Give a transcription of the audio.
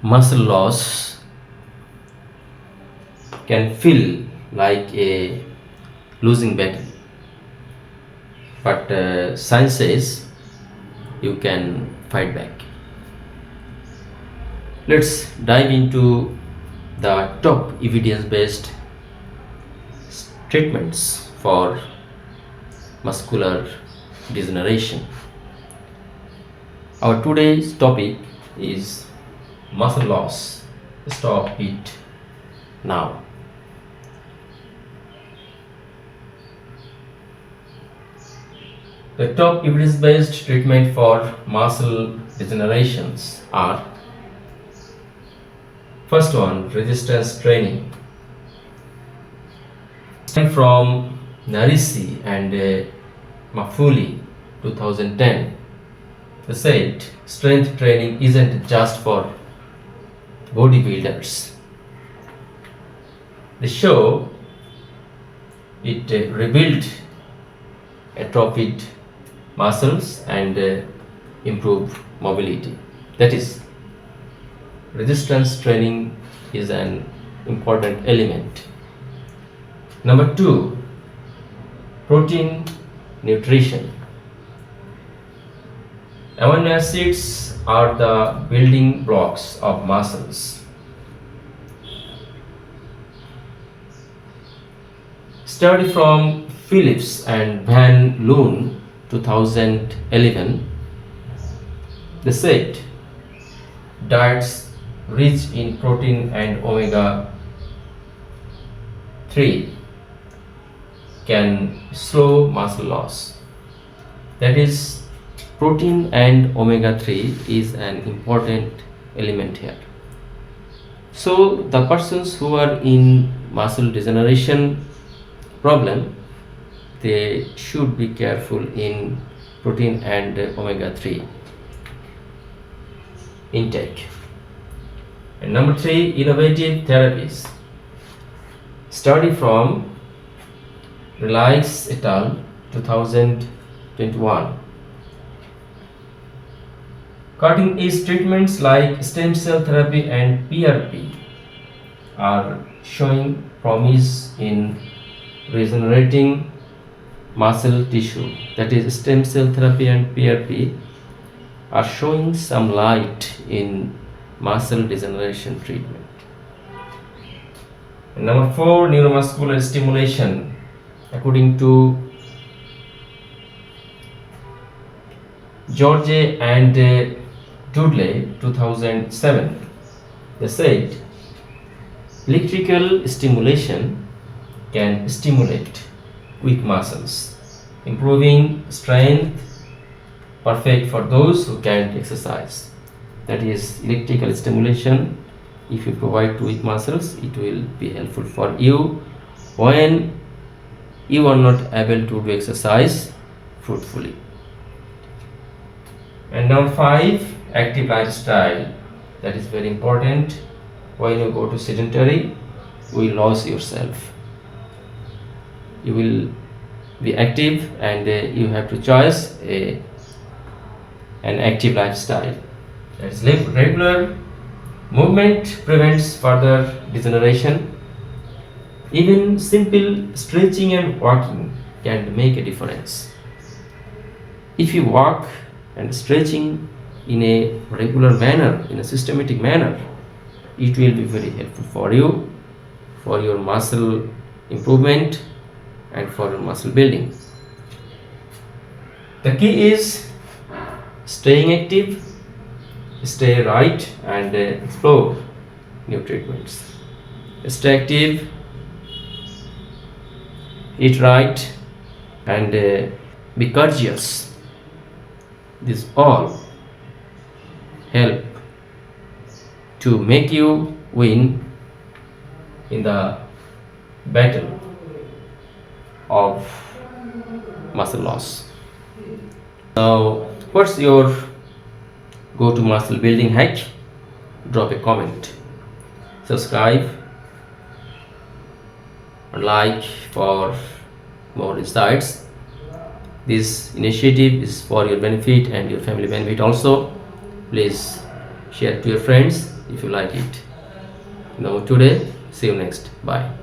muscle loss can feel like a losing battle, but science says you can fight back. Let's dive into the top evidence based treatments for muscular degeneration. Our today's topic is muscle loss. Stop it now. The top evidence based treatment for muscle degenerations are: first one, resistance training. From Narisi and Mafuli 2010, they said strength training isn't just for bodybuilders. They show it rebuild atrophied muscles and improve mobility. That is, resistance training is an important element. Number two, protein nutrition. Amino acids are the building blocks of muscles. Study from Phillips and Van Loon 2011, they said diets rich in protein and omega 3 can slow muscle loss. That is, protein and omega 3 is an important element here. So the persons who are in muscle degeneration problem, they should be careful in protein and omega 3 intake. And number three, innovative therapies. Study from Relax et al. 2021. Cutting edge treatments like stem cell therapy and PRP are showing promise in regenerating muscle tissue. That is, stem cell therapy and PRP are showing some light in muscle degeneration treatment. And number four, neuromuscular stimulation. According to George and Dudley 2007, they said electrical stimulation can stimulate weak muscles, improving strength, perfect for those who can't exercise. That is, electrical stimulation, if you provide to weak muscles, it will be helpful for you when you are not able to do exercise fruitfully. And number five, active lifestyle. That is very important. When you go to sedentary, you will lose yourself. You will be active and you have to choose an active lifestyle. That is, regular movement prevents further degeneration. Even simple stretching and walking can make a difference. If you walk and stretching in a regular manner, in a systematic manner, it will be very helpful for you, for your muscle improvement and for your muscle building. The key is staying active, stay right, and explore new treatments. Stay active, eat right, and be courteous. This all help to make you win in the battle of muscle loss. Now, what's your go-to muscle building hack? Drop a comment, subscribe, and like for more insights. This initiative is for your benefit and your family benefit also. Please share to your friends. if you like it. Now today, see you next. Bye.